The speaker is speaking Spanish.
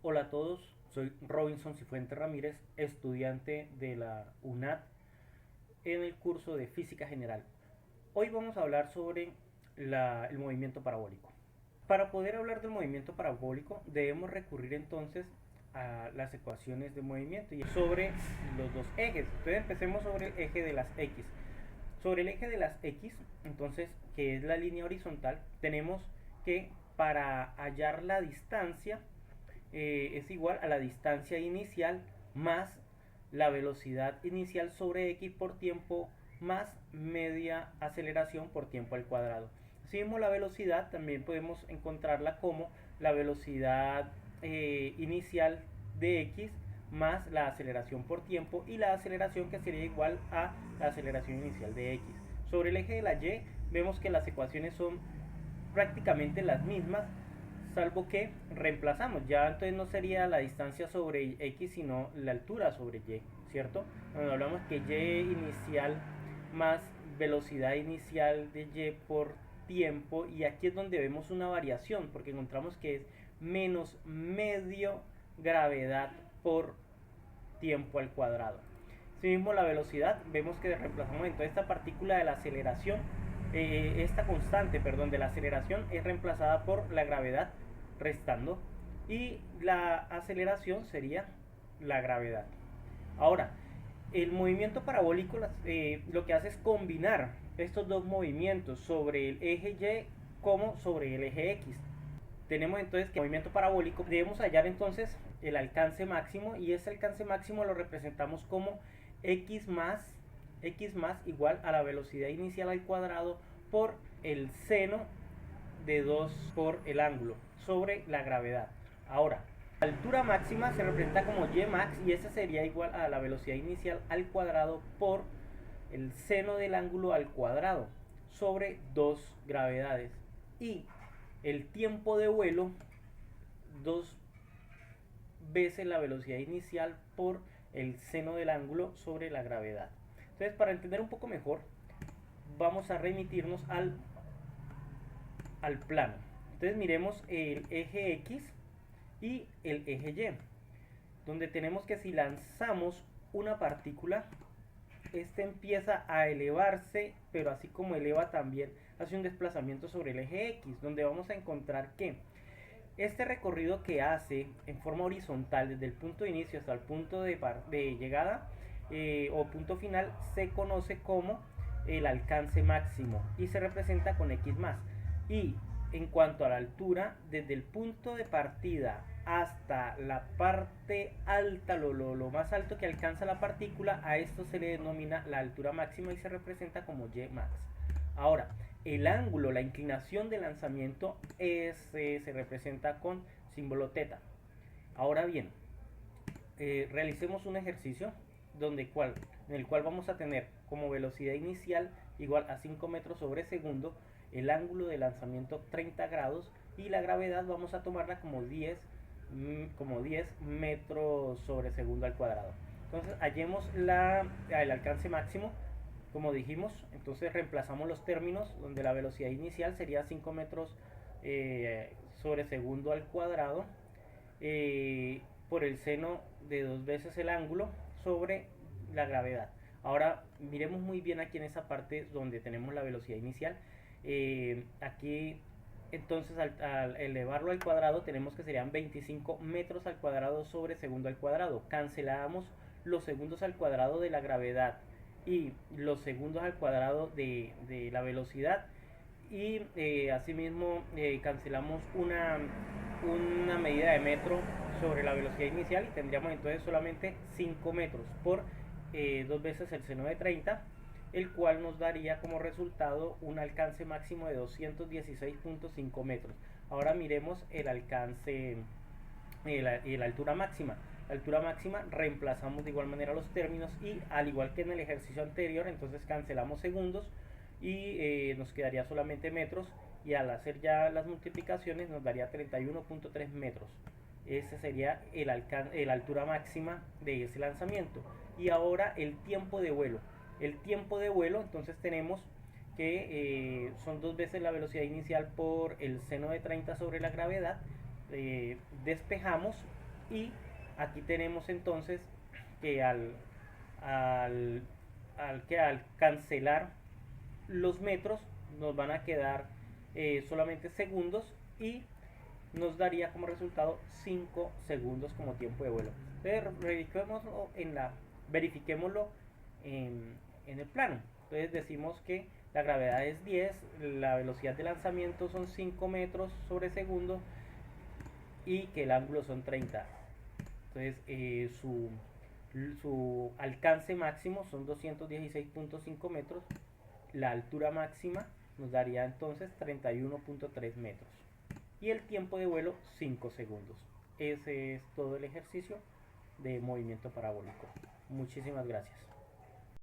Hola a todos, soy Robinson Cifuentes Ramírez, estudiante de la UNAD en el curso de Física General. Hoy vamos a hablar sobre el movimiento parabólico. Para poder hablar del movimiento parabólico debemos recurrir entonces a las ecuaciones de movimiento y sobre los dos ejes. Entonces empecemos sobre el eje de las X. Sobre el eje de las X, entonces, que es la línea horizontal, tenemos que para hallar la distancia es igual a la distancia inicial más la velocidad inicial sobre x por tiempo más media aceleración por tiempo al cuadrado. Asimismo, la velocidad también podemos encontrarla como la velocidad inicial de x más la aceleración por tiempo y la aceleración que sería igual a la aceleración inicial de x. Sobre el eje de la y vemos que las ecuaciones son prácticamente las mismas, salvo que reemplazamos. Ya entonces no sería la distancia sobre x, sino la altura sobre y, ¿cierto? Cuando hablamos que y inicial más velocidad inicial de y por tiempo, y aquí es donde vemos una variación, porque encontramos que es menos medio gravedad por tiempo al cuadrado. Asimismo, la velocidad, vemos que reemplazamos entonces esta partícula de la aceleración, esta constante, perdón, de la aceleración es reemplazada por la gravedad restando, y la aceleración sería la gravedad. Ahora, el movimiento parabólico lo que hace es combinar estos dos movimientos sobre el eje Y como sobre el eje X. Tenemos entonces que el movimiento parabólico debemos hallar entonces el alcance máximo, y ese alcance máximo lo representamos como x más igual a la velocidad inicial al cuadrado por el seno de 2 por el ángulo sobre la gravedad. Ahora, la altura máxima se representa como y max, y esa sería igual a la velocidad inicial al cuadrado por el seno del ángulo al cuadrado sobre 2 gravedades. Y el tiempo de vuelo, 2 veces la velocidad inicial por el seno del ángulo sobre la gravedad. Entonces, para entender un poco mejor, vamos a remitirnos al plano. Entonces miremos el eje X y el eje Y, donde tenemos que si lanzamos una partícula, este empieza a elevarse, pero así como eleva también hace un desplazamiento sobre el eje X, donde vamos a encontrar que este recorrido que hace en forma horizontal desde el punto de inicio hasta el punto de llegada o punto final se conoce como el alcance máximo y se representa con x más. Y en cuanto a la altura, desde el punto de partida hasta la parte alta, lo más alto que alcanza la partícula, a esto se le denomina la altura máxima y se representa como y max. Ahora, el ángulo, la inclinación de lanzamiento se representa con símbolo teta. Ahora bien, realicemos un ejercicio en el cual vamos a tener como velocidad inicial igual a 5 metros sobre segundo, el ángulo de lanzamiento 30 grados y la gravedad vamos a tomarla como 10 metros sobre segundo al cuadrado. Entonces hallemos el alcance máximo, como dijimos. Entonces reemplazamos los términos donde la velocidad inicial sería 5 metros sobre segundo al cuadrado por el seno de 2 veces el ángulo sobre la gravedad. Ahora miremos muy bien aquí en esa parte donde tenemos la velocidad inicial. Aquí entonces al elevarlo al cuadrado tenemos que serían 25 metros al cuadrado sobre segundo al cuadrado. Cancelamos los segundos al cuadrado de la gravedad y los segundos al cuadrado de la velocidad, y asimismo cancelamos una medida de metro sobre la velocidad inicial y tendríamos entonces solamente 5 metros por 2 veces el seno de 30, el cual nos daría como resultado un alcance máximo de 216.5 metros. Ahora miremos el alcance y la altura máxima. La altura máxima reemplazamos de igual manera los términos y al igual que en el ejercicio anterior, entonces cancelamos segundos y nos quedaría solamente metros, y al hacer ya las multiplicaciones nos daría 31.3 metros. Ese sería la altura máxima de ese lanzamiento. Y ahora el tiempo de vuelo. El tiempo de vuelo, entonces tenemos que son 2 veces la velocidad inicial por el seno de 30 sobre la gravedad. Despejamos Y aquí tenemos entonces que al, al cancelar los metros nos van a quedar solamente segundos y nos daría como resultado 5 segundos como tiempo de vuelo. Entonces verifiquémoslo en el plano. Entonces decimos que la gravedad es 10, la velocidad de lanzamiento son 5 metros sobre segundo y que el ángulo son 30. Entonces su alcance máximo son 216.5 metros, la altura máxima nos daría entonces 31.3 metros y el tiempo de vuelo 5 segundos. Ese es todo el ejercicio de movimiento parabólico. Muchísimas gracias.